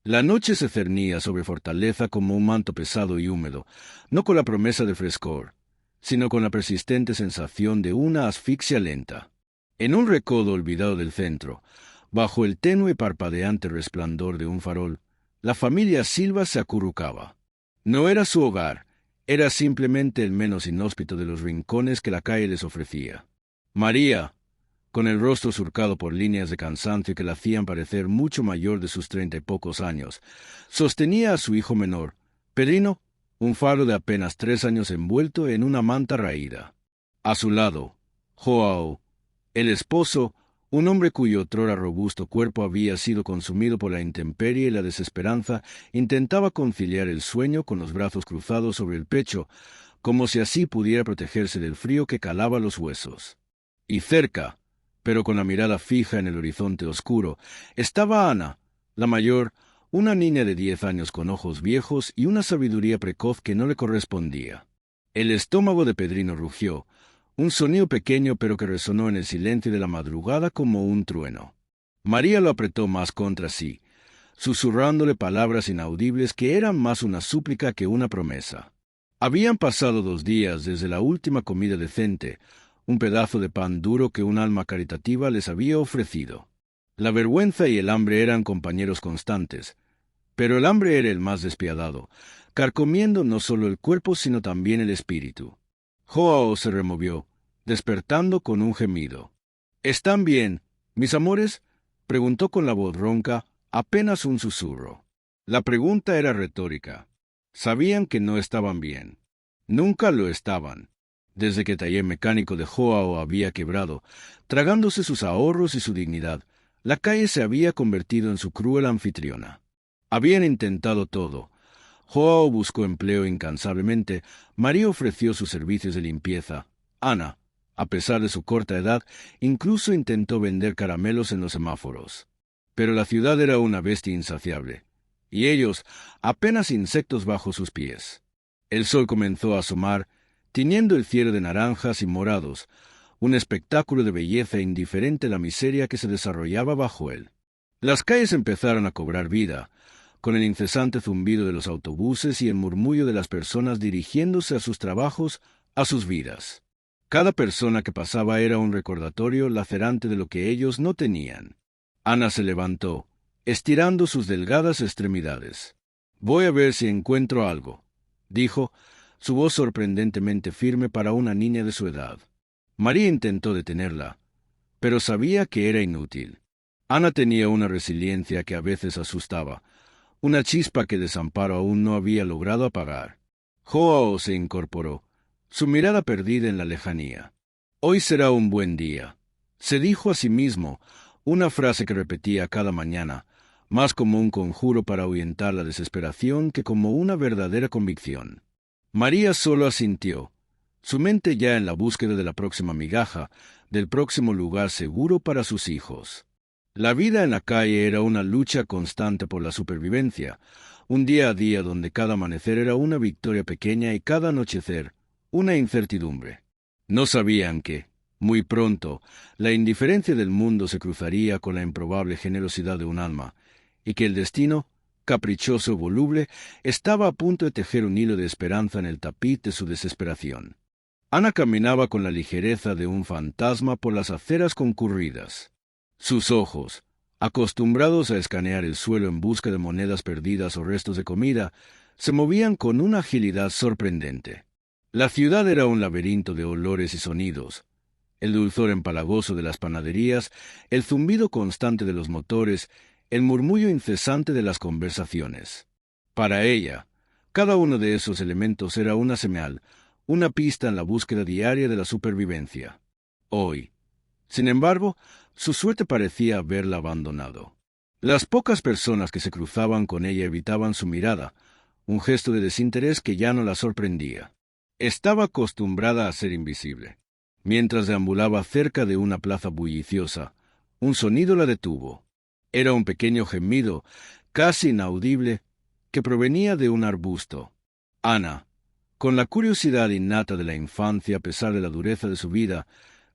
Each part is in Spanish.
La noche se cernía sobre Fortaleza como un manto pesado y húmedo, no con la promesa de frescor, sino con la persistente sensación de una asfixia lenta. En un recodo olvidado del centro, bajo el tenue y parpadeante resplandor de un farol, la familia Silva se acurrucaba. No era su hogar, era simplemente el menos inhóspito de los rincones que la calle les ofrecía. María, con el rostro surcado por líneas de cansancio que la hacían parecer mucho mayor de sus 30 y pocos años, sostenía a su hijo menor, Pedrino, un faro de apenas 3 años envuelto en una manta raída. A su lado, Joao, el esposo, un hombre cuyo otrora robusto cuerpo había sido consumido por la intemperie y la desesperanza, intentaba conciliar el sueño con los brazos cruzados sobre el pecho, como si así pudiera protegerse del frío que calaba los huesos. Y cerca, pero con la mirada fija en el horizonte oscuro, estaba Ana, la mayor, una niña de 10 años con ojos viejos y una sabiduría precoz que no le correspondía. El estómago de Pedrino rugió, un sonido pequeño pero que resonó en el silencio de la madrugada como un trueno. María lo apretó más contra sí, susurrándole palabras inaudibles que eran más una súplica que una promesa. Habían pasado 2 días desde la última comida decente, un pedazo de pan duro que un alma caritativa les había ofrecido. La vergüenza y el hambre eran compañeros constantes, pero el hambre era el más despiadado, carcomiendo no solo el cuerpo sino también el espíritu. Joao se removió, despertando con un gemido. —¿Están bien, mis amores? —preguntó con la voz ronca, apenas un susurro. La pregunta era retórica. Sabían que no estaban bien. Nunca lo estaban. Desde que el taller mecánico de Joao había quebrado, tragándose sus ahorros y su dignidad, la calle se había convertido en su cruel anfitriona. Habían intentado todo. Joao buscó empleo incansablemente, María ofreció sus servicios de limpieza. Ana, a pesar de su corta edad, incluso intentó vender caramelos en los semáforos. Pero la ciudad era una bestia insaciable, y ellos apenas insectos bajo sus pies. El sol comenzó a asomar, tiñendo el cielo de naranjas y morados, un espectáculo de belleza indiferente a la miseria que se desarrollaba bajo él. Las calles empezaron a cobrar vida, con el incesante zumbido de los autobuses y el murmullo de las personas dirigiéndose a sus trabajos, a sus vidas. Cada persona que pasaba era un recordatorio lacerante de lo que ellos no tenían. Ana se levantó, estirando sus delgadas extremidades. «Voy a ver si encuentro algo», dijo, su voz sorprendentemente firme para una niña de su edad. María intentó detenerla, pero sabía que era inútil. Ana tenía una resiliencia que a veces asustaba, una chispa que Desamparo aún no había logrado apagar. Joao se incorporó, su mirada perdida en la lejanía. «Hoy será un buen día», se dijo a sí mismo, una frase que repetía cada mañana, más como un conjuro para ahuyentar la desesperación que como una verdadera convicción. María solo asintió, su mente ya en la búsqueda de la próxima migaja, del próximo lugar seguro para sus hijos. La vida en la calle era una lucha constante por la supervivencia, un día a día donde cada amanecer era una victoria pequeña y cada anochecer una incertidumbre. No sabían que, muy pronto, la indiferencia del mundo se cruzaría con la improbable generosidad de un alma, y que el destino, caprichoso y voluble, estaba a punto de tejer un hilo de esperanza en el tapiz de su desesperación. Ana caminaba con la ligereza de un fantasma por las aceras concurridas. Sus ojos, acostumbrados a escanear el suelo en busca de monedas perdidas o restos de comida, se movían con una agilidad sorprendente. La ciudad era un laberinto de olores y sonidos. El dulzor empalagoso de las panaderías, el zumbido constante de los motores, el murmullo incesante de las conversaciones. Para ella, cada uno de esos elementos era una señal, una pista en la búsqueda diaria de la supervivencia. Hoy, sin embargo, su suerte parecía haberla abandonado. Las pocas personas que se cruzaban con ella evitaban su mirada, un gesto de desinterés que ya no la sorprendía. Estaba acostumbrada a ser invisible. Mientras deambulaba cerca de una plaza bulliciosa, un sonido la detuvo. Era un pequeño gemido, casi inaudible, que provenía de un arbusto. Ana, con la curiosidad innata de la infancia a pesar de la dureza de su vida,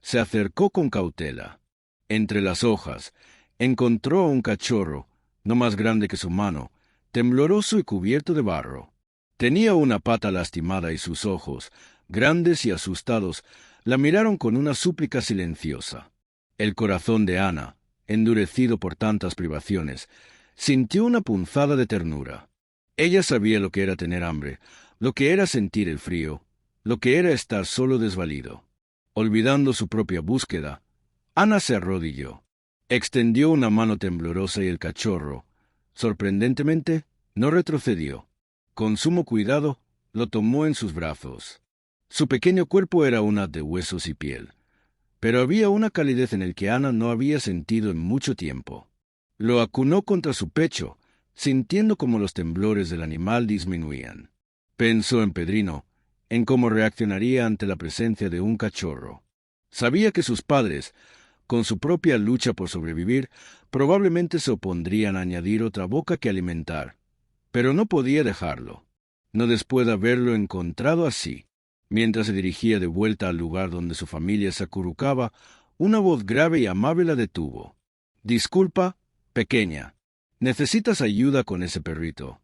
se acercó con cautela. Entre las hojas, encontró un cachorro, no más grande que su mano, tembloroso y cubierto de barro. Tenía una pata lastimada y sus ojos, grandes y asustados, la miraron con una súplica silenciosa. El corazón de Ana, endurecido por tantas privaciones, sintió una punzada de ternura. Ella sabía lo que era tener hambre, lo que era sentir el frío, lo que era estar solo desvalido. Olvidando su propia búsqueda, Ana se arrodilló. Extendió una mano temblorosa y el cachorro, sorprendentemente, no retrocedió. Con sumo cuidado, lo tomó en sus brazos. Su pequeño cuerpo era un haz de huesos y piel, pero había una calidez en el que Ana no había sentido en mucho tiempo. Lo acunó contra su pecho, sintiendo como los temblores del animal disminuían. Pensó en Pedrino, en cómo reaccionaría ante la presencia de un cachorro. Sabía que sus padres, con su propia lucha por sobrevivir, probablemente se opondrían a añadir otra boca que alimentar, pero no podía dejarlo, no después de haberlo encontrado así. Mientras se dirigía de vuelta al lugar donde su familia se acurrucaba, una voz grave y amable la detuvo. «Disculpa, pequeña, necesitas ayuda con ese perrito».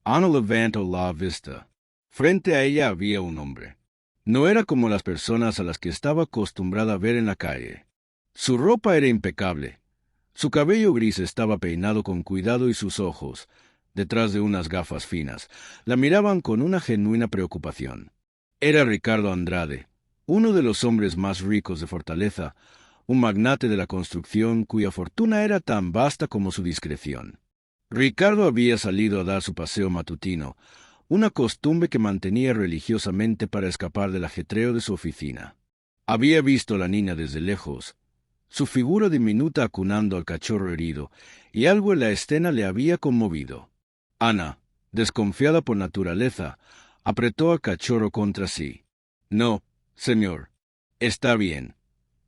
Ana levantó la vista. Frente a ella había un hombre. No era como las personas a las que estaba acostumbrada a ver en la calle. Su ropa era impecable. Su cabello gris estaba peinado con cuidado y sus ojos, detrás de unas gafas finas, la miraban con una genuina preocupación. Era Ricardo Andrade, uno de los hombres más ricos de Fortaleza, un magnate de la construcción cuya fortuna era tan vasta como su discreción. Ricardo había salido a dar su paseo matutino, una costumbre que mantenía religiosamente para escapar del ajetreo de su oficina. Había visto a la niña desde lejos, su figura diminuta acunando al cachorro herido, y algo en la escena le había conmovido. Ana, desconfiada por naturaleza, apretó al cachorro contra sí. «No, señor, está bien»,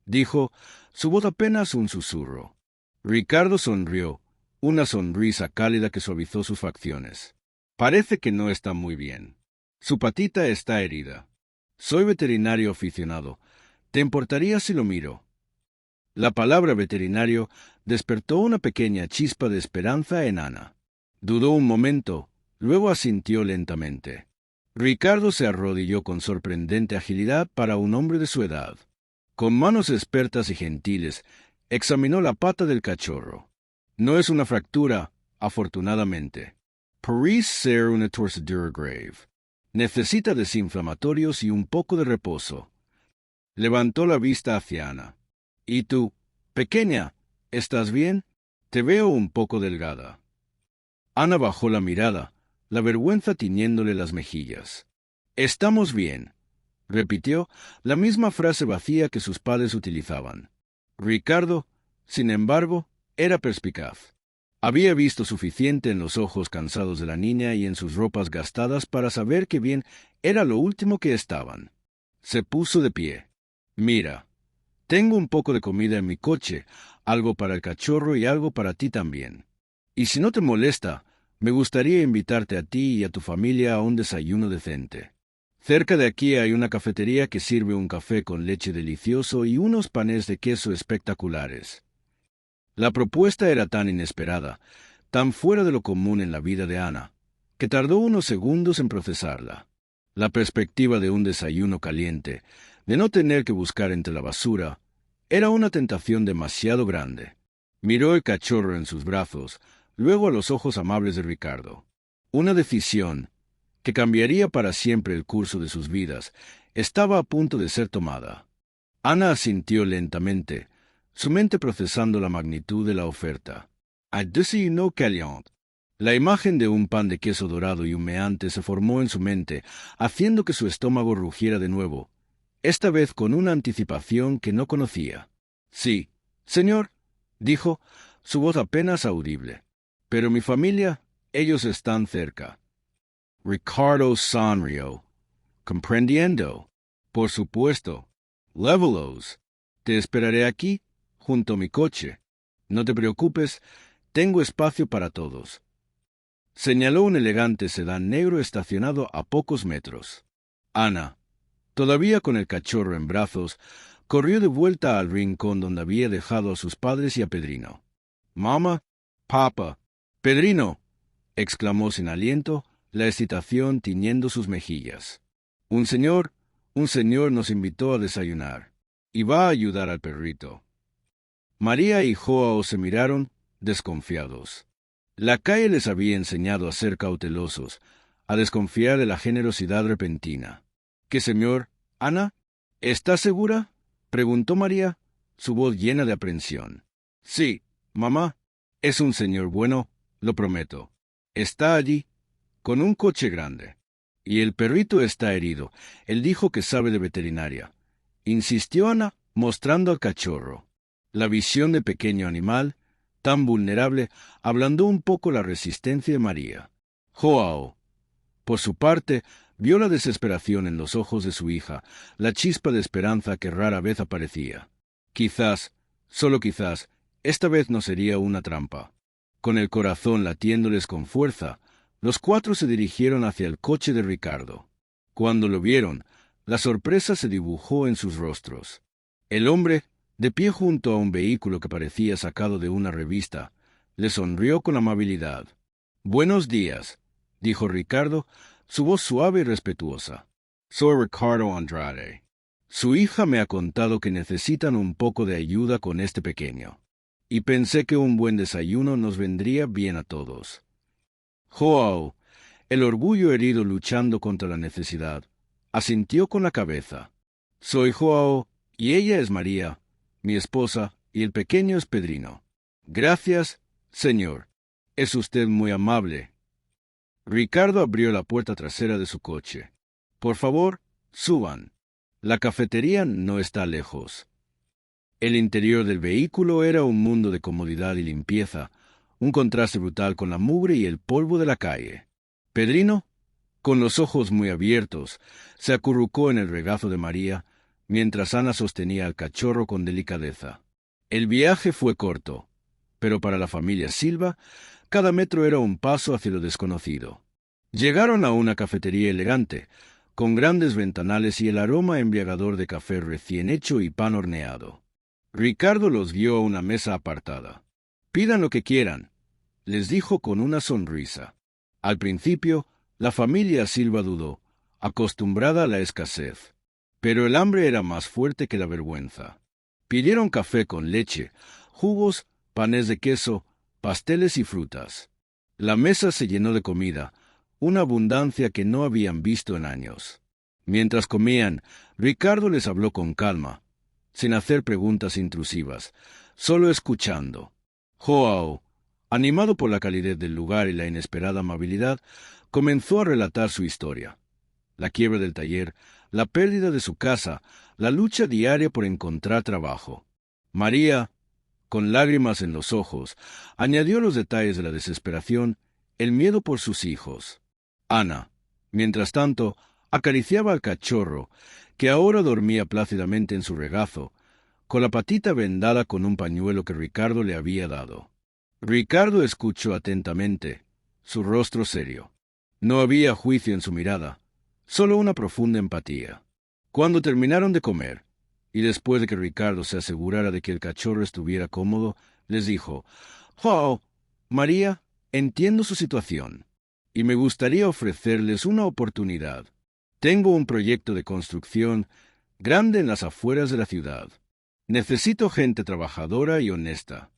dijo, su voz apenas un susurro. Ricardo sonrió, una sonrisa cálida que suavizó sus facciones. «Parece que no está muy bien. Su patita está herida. Soy veterinario aficionado. ¿Te importaría si lo miro?» La palabra veterinario despertó una pequeña chispa de esperanza en Ana. Dudó un momento, luego asintió lentamente. Ricardo se arrodilló con sorprendente agilidad para un hombre de su edad. Con manos expertas y gentiles, examinó la pata del cachorro. «No es una fractura, afortunadamente. Parece ser una torcedura grave. Necesita desinflamatorios y un poco de reposo». Levantó la vista hacia Ana. «¿Y tú, pequeña, estás bien? Te veo un poco delgada». Ana bajó la mirada, la vergüenza tiñéndole las mejillas. «Estamos bien», repitió, la misma frase vacía que sus padres utilizaban. Ricardo, sin embargo, era perspicaz. Había visto suficiente en los ojos cansados de la niña y en sus ropas gastadas para saber que bien era lo último que estaban. Se puso de pie. «Mira, tengo un poco de comida en mi coche, algo para el cachorro y algo para ti también. Y si no te molesta, me gustaría invitarte a ti y a tu familia a un desayuno decente. Cerca de aquí hay una cafetería que sirve un café con leche delicioso y unos panes de queso espectaculares». La propuesta era tan inesperada, tan fuera de lo común en la vida de Ana, que tardó unos segundos en procesarla. La perspectiva de un desayuno caliente, de no tener que buscar entre la basura, era una tentación demasiado grande. Miró el cachorro en sus brazos, luego a los ojos amables de Ricardo. Una decisión, que cambiaría para siempre el curso de sus vidas, estaba a punto de ser tomada. Ana asintió lentamente, su mente procesando la magnitud de la oferta. «Un desayuno caliente». La imagen de un pan de queso dorado y humeante se formó en su mente, haciendo que su estómago rugiera de nuevo, esta vez con una anticipación que no conocía. «Sí, señor», dijo, su voz apenas audible. «Pero mi familia, ellos están cerca». Ricardo sonrió. «Comprendiendo. Por supuesto. Lévalos. Te esperaré aquí, junto a mi coche. No te preocupes, tengo espacio para todos». Señaló un elegante sedán negro estacionado a pocos metros. Ana, todavía con el cachorro en brazos, corrió de vuelta al rincón donde había dejado a sus padres y a Pedrino. «Mamá, papá, Pedrino, exclamó sin aliento, la excitación tiñendo sus mejillas. Un señor nos invitó a desayunar, y va a ayudar al perrito. María y Joao se miraron, desconfiados. La calle les había enseñado a ser cautelosos, a desconfiar de la generosidad repentina. ¿Qué señor? Ana, ¿estás segura?, preguntó María, su voz llena de aprensión. Sí, mamá, es un señor bueno, lo prometo. Está allí, con un coche grande. Y el perrito está herido. Él dijo que sabe de veterinaria. Insistió Ana, mostrando al cachorro. La visión de pequeño animal, tan vulnerable, ablandó un poco la resistencia de María. Joao, por su parte, vio la desesperación en los ojos de su hija, la chispa de esperanza que rara vez aparecía. Quizás, solo quizás, esta vez no sería una trampa. Con el corazón latiéndoles con fuerza, los cuatro se dirigieron hacia el coche de Ricardo. Cuando lo vieron, la sorpresa se dibujó en sus rostros. El hombre, de pie junto a un vehículo que parecía sacado de una revista, le sonrió con amabilidad. «Buenos días», dijo Ricardo, su voz suave y respetuosa. «Soy Ricardo Andrade. Su hija me ha contado que necesitan un poco de ayuda con este pequeño, y pensé que un buen desayuno nos vendría bien a todos». Joao, el orgullo herido luchando contra la necesidad, asintió con la cabeza. «Soy Joao, y ella es María, mi esposa, y el pequeño es Pedrino». «Gracias, señor. Es usted muy amable». Ricardo abrió la puerta trasera de su coche. «Por favor, suban. La cafetería no está lejos». El interior del vehículo era un mundo de comodidad y limpieza, un contraste brutal con la mugre y el polvo de la calle. Pedrino, con los ojos muy abiertos, se acurrucó en el regazo de María, mientras Ana sostenía al cachorro con delicadeza. El viaje fue corto, pero para la familia Silva, cada metro era un paso hacia lo desconocido. Llegaron a una cafetería elegante, con grandes ventanales y el aroma embriagador de café recién hecho y pan horneado. Ricardo los vio a una mesa apartada. «Pidan lo que quieran», les dijo con una sonrisa. Al principio, la familia Silva dudó, acostumbrada a la escasez. Pero el hambre era más fuerte que la vergüenza. Pidieron café con leche, jugos, panes de queso, pasteles y frutas. La mesa se llenó de comida, una abundancia que no habían visto en años. Mientras comían, Ricardo les habló con calma, sin hacer preguntas intrusivas, solo escuchando. Joao, animado por la calidez del lugar y la inesperada amabilidad, comenzó a relatar su historia. La quiebra del taller, la pérdida de su casa, la lucha diaria por encontrar trabajo. María, con lágrimas en los ojos, añadió los detalles de la desesperación, el miedo por sus hijos. Ana, mientras tanto, acariciaba al cachorro, que ahora dormía plácidamente en su regazo, con la patita vendada con un pañuelo que Ricardo le había dado. Ricardo escuchó atentamente, su rostro serio. No había juicio en su mirada, solo una profunda empatía. Cuando terminaron de comer, y después de que Ricardo se asegurara de que el cachorro estuviera cómodo, les dijo: «Joao, María, entiendo su situación, y me gustaría ofrecerles una oportunidad. Tengo un proyecto de construcción grande en las afueras de la ciudad. Necesito gente trabajadora y honesta.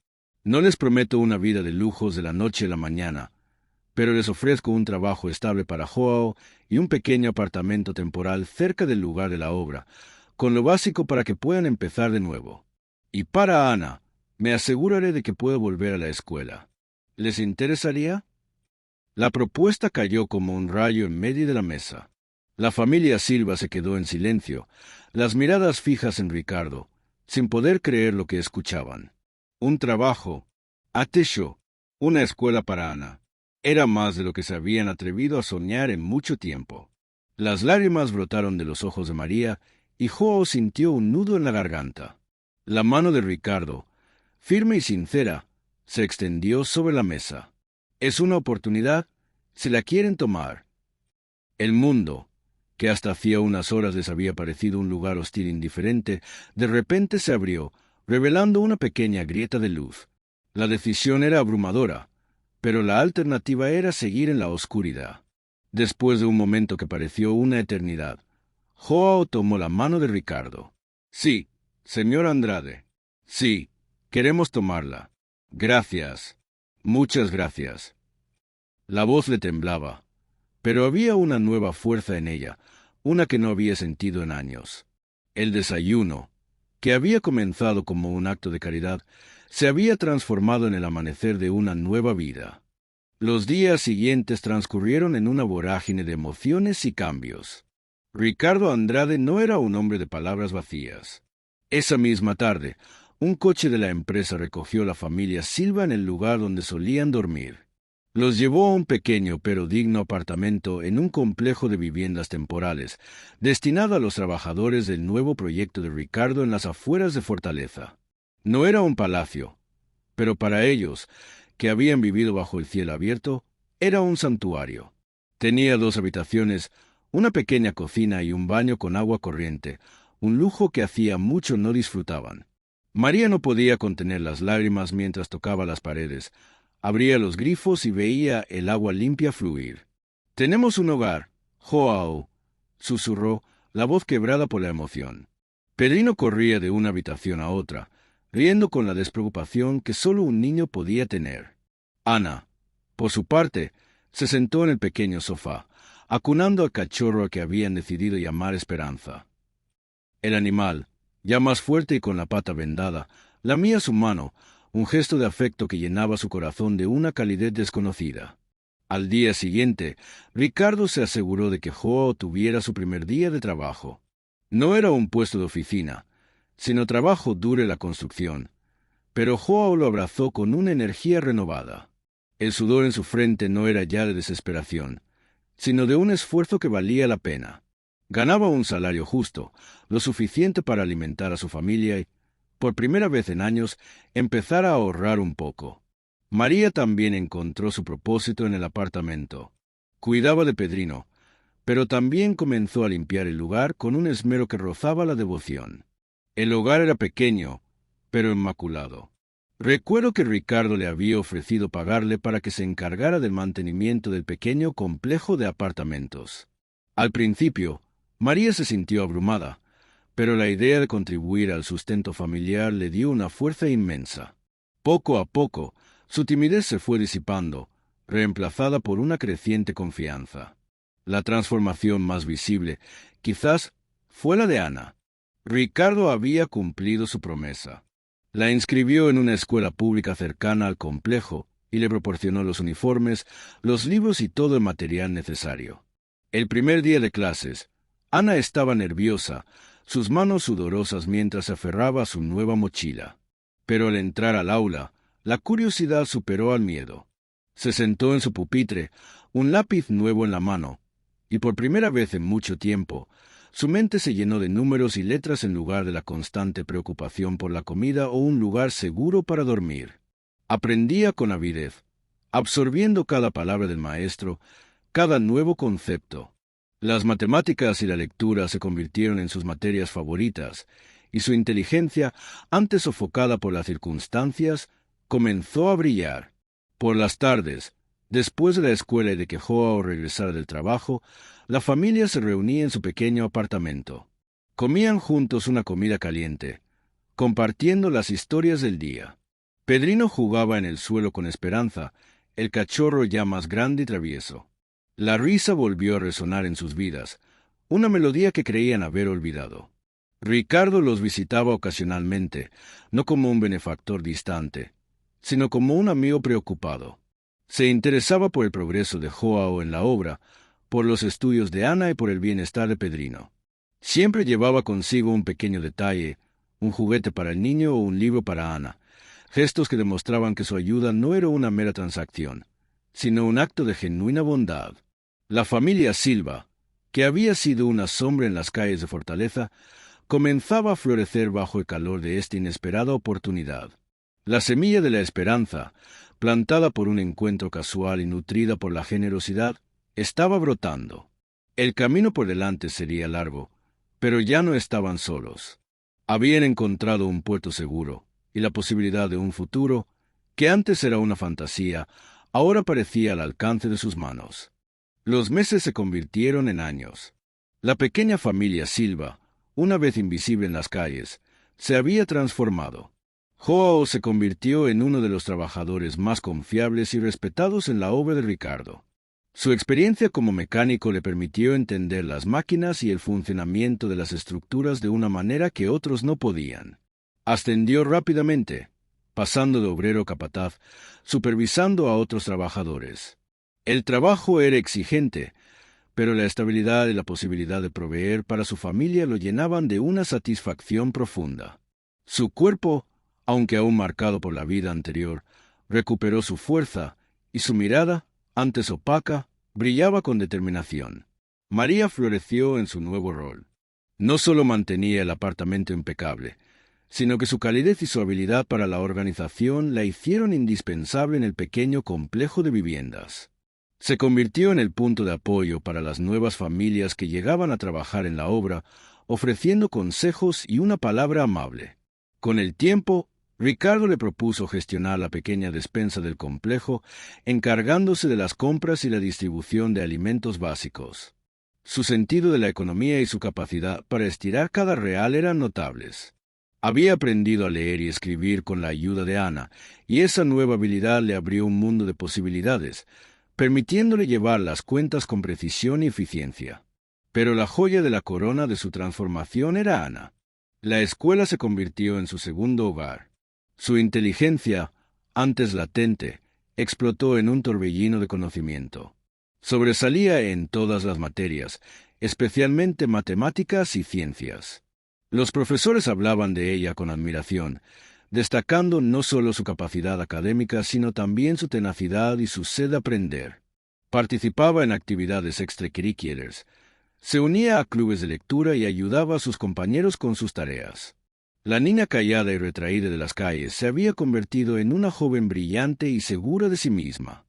No les prometo una vida de lujos de la noche a la mañana, pero les ofrezco un trabajo estable para Joao y un pequeño apartamento temporal cerca del lugar de la obra, con lo básico para que puedan empezar de nuevo. Y para Ana, me aseguraré de que pueda volver a la escuela. ¿Les interesaría?» La propuesta cayó como un rayo en medio de la mesa. La familia Silva se quedó en silencio, las miradas fijas en Ricardo, sin poder creer lo que escuchaban. Un trabajo, Atesho, una escuela para Ana. Era más de lo que se habían atrevido a soñar en mucho tiempo. Las lágrimas brotaron de los ojos de María y Joao sintió un nudo en la garganta. La mano de Ricardo, firme y sincera, se extendió sobre la mesa. «Es una oportunidad, si la quieren tomar». El mundo, que hasta hacía unas horas les había parecido un lugar hostil e indiferente, de repente se abrió, revelando una pequeña grieta de luz. La decisión era abrumadora. pero la alternativa era seguir en la oscuridad. Después de un momento que pareció una eternidad, Joao tomó la mano de Ricardo. «Sí, señor Andrade. Sí, queremos tomarla. Gracias. Muchas gracias». La voz le temblaba, pero había una nueva fuerza en ella, una que no había sentido en años. El desayuno, que había comenzado como un acto de caridad, se había transformado en el amanecer de una nueva vida. Los días siguientes transcurrieron en una vorágine de emociones y cambios. Ricardo Andrade no era un hombre de palabras vacías. Esa misma tarde, un coche de la empresa recogió a la familia Silva en el lugar donde solían dormir. Los llevó a un pequeño pero digno apartamento en un complejo de viviendas temporales, destinado a los trabajadores del nuevo proyecto de Ricardo en las afueras de Fortaleza. No era un palacio, pero para ellos, que habían vivido bajo el cielo abierto, era un santuario. Tenía 2 habitaciones, una pequeña cocina y un baño con agua corriente, un lujo que hacía mucho no disfrutaban. María no podía contener las lágrimas mientras tocaba las paredes. Abría los grifos y veía el agua limpia fluir. «Tenemos un hogar, Joao», susurró, la voz quebrada por la emoción. Pedrino corría de una habitación a otra, riendo con la despreocupación que solo un niño podía tener. Ana, por su parte, se sentó en el pequeño sofá, acunando al cachorro que habían decidido llamar Esperanza. El animal, ya más fuerte y con la pata vendada, lamía su mano, un gesto de afecto que llenaba su corazón de una calidez desconocida. Al día siguiente, Ricardo se aseguró de que Joao tuviera su primer día de trabajo. No era un puesto de oficina, sino trabajo duro en la construcción, pero Joao lo abrazó con una energía renovada. El sudor en su frente no era ya de desesperación, sino de un esfuerzo que valía la pena. Ganaba un salario justo, lo suficiente para alimentar a su familia y, por primera vez en años, empezar a ahorrar un poco. María también encontró su propósito en el apartamento. Cuidaba de Pedrino, pero también comenzó a limpiar el lugar con un esmero que rozaba la devoción. El hogar era pequeño, pero inmaculado. Recuerdo que Ricardo le había ofrecido pagarle para que se encargara del mantenimiento del pequeño complejo de apartamentos. Al principio, María se sintió abrumada, pero la idea de contribuir al sustento familiar le dio una fuerza inmensa. Poco a poco, su timidez se fue disipando, reemplazada por una creciente confianza. La transformación más visible, quizás, fue la de Ana. Ricardo había cumplido su promesa. La inscribió en una escuela pública cercana al complejo y le proporcionó los uniformes, los libros y todo el material necesario. El primer día de clases, Ana estaba nerviosa, sus manos sudorosas mientras se aferraba a su nueva mochila. Pero al entrar al aula, la curiosidad superó al miedo. Se sentó en su pupitre, un lápiz nuevo en la mano, y por primera vez en mucho tiempo, su mente se llenó de números y letras en lugar de la constante preocupación por la comida o un lugar seguro para dormir. Aprendía con avidez, absorbiendo cada palabra del maestro, cada nuevo concepto. Las matemáticas y la lectura se convirtieron en sus materias favoritas, y su inteligencia, antes sofocada por las circunstancias, comenzó a brillar. Por las tardes, después de la escuela y de que Joao regresara del trabajo, la familia se reunía en su pequeño apartamento. Comían juntos una comida caliente, compartiendo las historias del día. Pedrino jugaba en el suelo con Esperanza, el cachorro ya más grande y travieso. La risa volvió a resonar en sus vidas, una melodía que creían haber olvidado. Ricardo los visitaba ocasionalmente, no como un benefactor distante, sino como un amigo preocupado. Se interesaba por el progreso de Joao en la obra, por los estudios de Ana y por el bienestar de Pedrino. Siempre llevaba consigo un pequeño detalle, un juguete para el niño o un libro para Ana, gestos que demostraban que su ayuda no era una mera transacción, sino un acto de genuina bondad. La familia Silva, que había sido una sombra en las calles de Fortaleza, comenzaba a florecer bajo el calor de esta inesperada oportunidad. La semilla de la esperanza, plantada por un encuentro casual y nutrida por la generosidad, estaba brotando. El camino por delante sería largo, pero ya no estaban solos. Habían encontrado un puerto seguro, y la posibilidad de un futuro, que antes era una fantasía, ahora parecía al alcance de sus manos. Los meses se convirtieron en años. La pequeña familia Silva, una vez invisible en las calles, se había transformado. Joao se convirtió en uno de los trabajadores más confiables y respetados en la obra de Ricardo. Su experiencia como mecánico le permitió entender las máquinas y el funcionamiento de las estructuras de una manera que otros no podían. Ascendió rápidamente, pasando de obrero a capataz, supervisando a otros trabajadores. El trabajo era exigente, pero la estabilidad y la posibilidad de proveer para su familia lo llenaban de una satisfacción profunda. Su cuerpo, aunque aún marcado por la vida anterior, recuperó su fuerza, y su mirada, antes opaca, brillaba con determinación. María floreció en su nuevo rol. No solo mantenía el apartamento impecable, sino que su calidez y su habilidad para la organización la hicieron indispensable en el pequeño complejo de viviendas. Se convirtió en el punto de apoyo para las nuevas familias que llegaban a trabajar en la obra, ofreciendo consejos y una palabra amable. Con el tiempo, Ricardo le propuso gestionar la pequeña despensa del complejo, encargándose de las compras y la distribución de alimentos básicos. Su sentido de la economía y su capacidad para estirar cada real eran notables. Había aprendido a leer y escribir con la ayuda de Ana, y esa nueva habilidad le abrió un mundo de posibilidades, permitiéndole llevar las cuentas con precisión y eficiencia. Pero la joya de la corona de su transformación era Ana. La escuela se convirtió en su segundo hogar. Su inteligencia, antes latente, explotó en un torbellino de conocimiento. Sobresalía en todas las materias, especialmente matemáticas y ciencias. Los profesores hablaban de ella con admiración, destacando no solo su capacidad académica, sino también su tenacidad y su sed de aprender. Participaba en actividades extracurriculares, se unía a clubes de lectura y ayudaba a sus compañeros con sus tareas. La niña callada y retraída de las calles se había convertido en una joven brillante y segura de sí misma.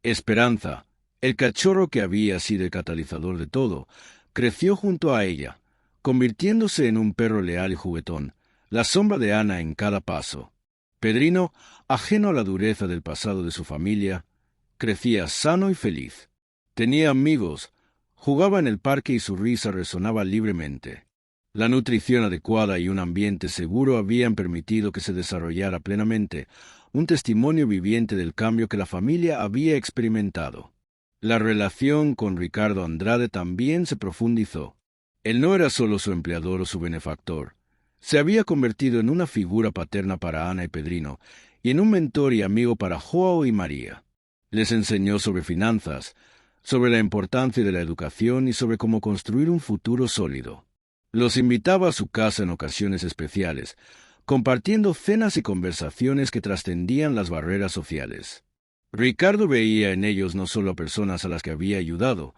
Esperanza, el cachorro que había sido el catalizador de todo, creció junto a ella, convirtiéndose en un perro leal y juguetón, la sombra de Ana en cada paso. Pedrino, ajeno a la dureza del pasado de su familia, crecía sano y feliz. Tenía amigos, jugaba en el parque y su risa resonaba libremente. La nutrición adecuada y un ambiente seguro habían permitido que se desarrollara plenamente, un testimonio viviente del cambio que la familia había experimentado. La relación con Ricardo Andrade también se profundizó. Él no era solo su empleador o su benefactor. Se había convertido en una figura paterna para Ana y Pedrino, y en un mentor y amigo para Joao y María. Les enseñó sobre finanzas, sobre la importancia de la educación y sobre cómo construir un futuro sólido. Los invitaba a su casa en ocasiones especiales, compartiendo cenas y conversaciones que trascendían las barreras sociales. Ricardo veía en ellos no solo a personas a las que había ayudado,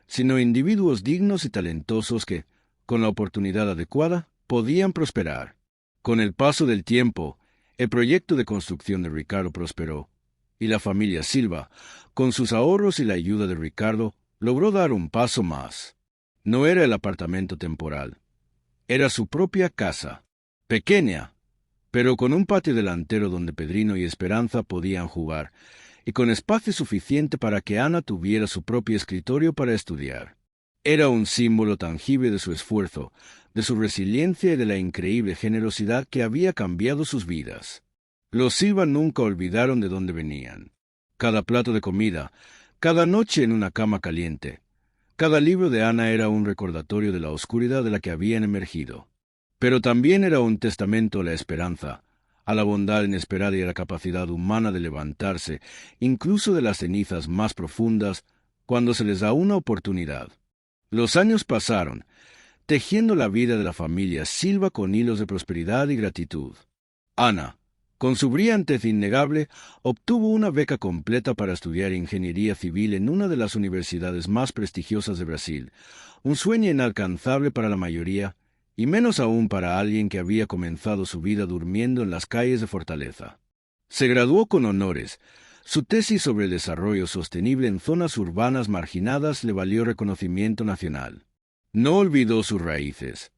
sino individuos dignos y talentosos que, con la oportunidad adecuada, podían prosperar. Con el paso del tiempo, el proyecto de construcción de Ricardo prosperó, y la familia Silva, con sus ahorros y la ayuda de Ricardo, logró dar un paso más. No era el apartamento temporal. Era su propia casa, pequeña, pero con un patio delantero donde Pedrino y Esperanza podían jugar, y con espacio suficiente para que Ana tuviera su propio escritorio para estudiar. Era un símbolo tangible de su esfuerzo, de su resiliencia y de la increíble generosidad que había cambiado sus vidas. Los Silva nunca olvidaron de dónde venían. Cada plato de comida, cada noche en una cama caliente, cada libro de Ana era un recordatorio de la oscuridad de la que habían emergido. Pero también era un testamento a la esperanza, a la bondad inesperada y a la capacidad humana de levantarse, incluso de las cenizas más profundas, cuando se les da una oportunidad. Los años pasaron, tejiendo la vida de la familia Silva con hilos de prosperidad y gratitud. Ana, con su brillantez innegable, obtuvo una beca completa para estudiar ingeniería civil en una de las universidades más prestigiosas de Brasil, un sueño inalcanzable para la mayoría, y menos aún para alguien que había comenzado su vida durmiendo en las calles de Fortaleza. Se graduó con honores. Su tesis sobre el desarrollo sostenible en zonas urbanas marginadas le valió reconocimiento nacional. No olvidó sus raíces.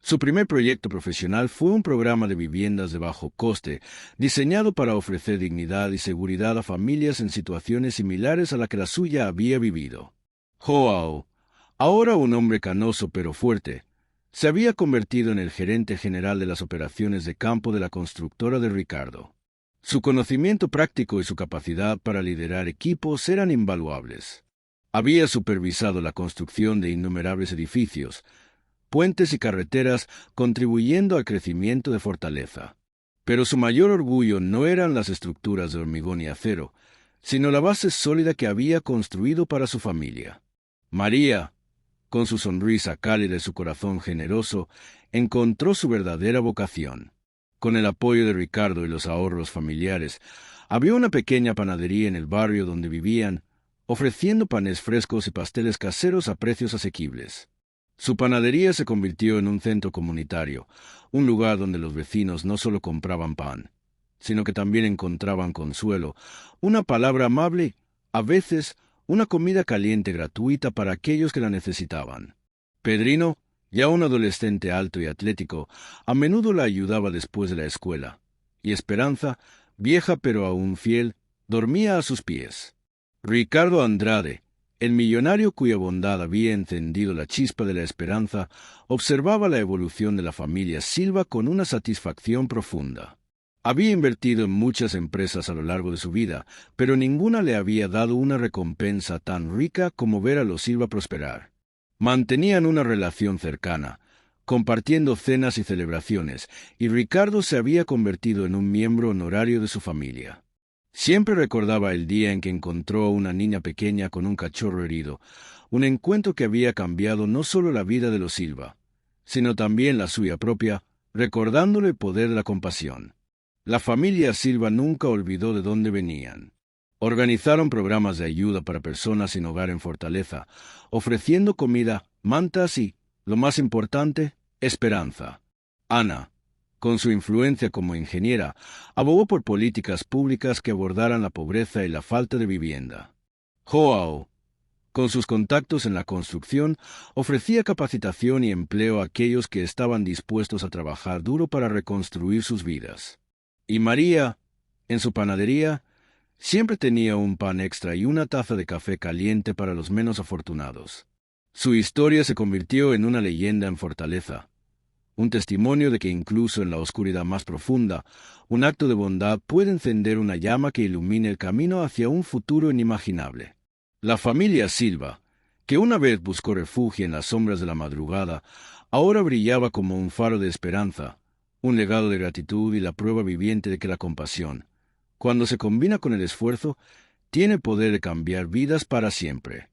Su primer proyecto profesional fue un programa de viviendas de bajo coste, diseñado para ofrecer dignidad y seguridad a familias en situaciones similares a la que la suya había vivido. Joao, ahora un hombre canoso pero fuerte, se había convertido en el gerente general de las operaciones de campo de la constructora de Ricardo. Su conocimiento práctico y su capacidad para liderar equipos eran invaluables. Había supervisado la construcción de innumerables edificios, puentes y carreteras, contribuyendo al crecimiento de Fortaleza. Pero su mayor orgullo no eran las estructuras de hormigón y acero, sino la base sólida que había construido para su familia. María, con su sonrisa cálida y su corazón generoso, encontró su verdadera vocación. Con el apoyo de Ricardo y los ahorros familiares, abrió una pequeña panadería en el barrio donde vivían, ofreciendo panes frescos y pasteles caseros a precios asequibles. Su panadería se convirtió en un centro comunitario, un lugar donde los vecinos no solo compraban pan, sino que también encontraban consuelo, una palabra amable, a veces una comida caliente gratuita para aquellos que la necesitaban. Pedrino, ya un adolescente alto y atlético, a menudo la ayudaba después de la escuela, y Esperanza, vieja pero aún fiel, dormía a sus pies. Ricardo Andrade, el millonario cuya bondad había encendido la chispa de la esperanza, observaba la evolución de la familia Silva con una satisfacción profunda. Había invertido en muchas empresas a lo largo de su vida, pero ninguna le había dado una recompensa tan rica como ver a los Silva prosperar. Mantenían una relación cercana, compartiendo cenas y celebraciones, y Ricardo se había convertido en un miembro honorario de su familia. Siempre recordaba el día en que encontró a una niña pequeña con un cachorro herido, un encuentro que había cambiado no solo la vida de los Silva, sino también la suya propia, recordándole el poder de la compasión. La familia Silva nunca olvidó de dónde venían. Organizaron programas de ayuda para personas sin hogar en Fortaleza, ofreciendo comida, mantas y, lo más importante, esperanza. Ana, con su influencia como ingeniera, abogó por políticas públicas que abordaran la pobreza y la falta de vivienda. Joao, con sus contactos en la construcción, ofrecía capacitación y empleo a aquellos que estaban dispuestos a trabajar duro para reconstruir sus vidas. Y María, en su panadería, siempre tenía un pan extra y una taza de café caliente para los menos afortunados. Su historia se convirtió en una leyenda en Fortaleza, un testimonio de que incluso en la oscuridad más profunda, un acto de bondad puede encender una llama que ilumine el camino hacia un futuro inimaginable. La familia Silva, que una vez buscó refugio en las sombras de la madrugada, ahora brillaba como un faro de esperanza, un legado de gratitud y la prueba viviente de que la compasión, cuando se combina con el esfuerzo, tiene poder de cambiar vidas para siempre.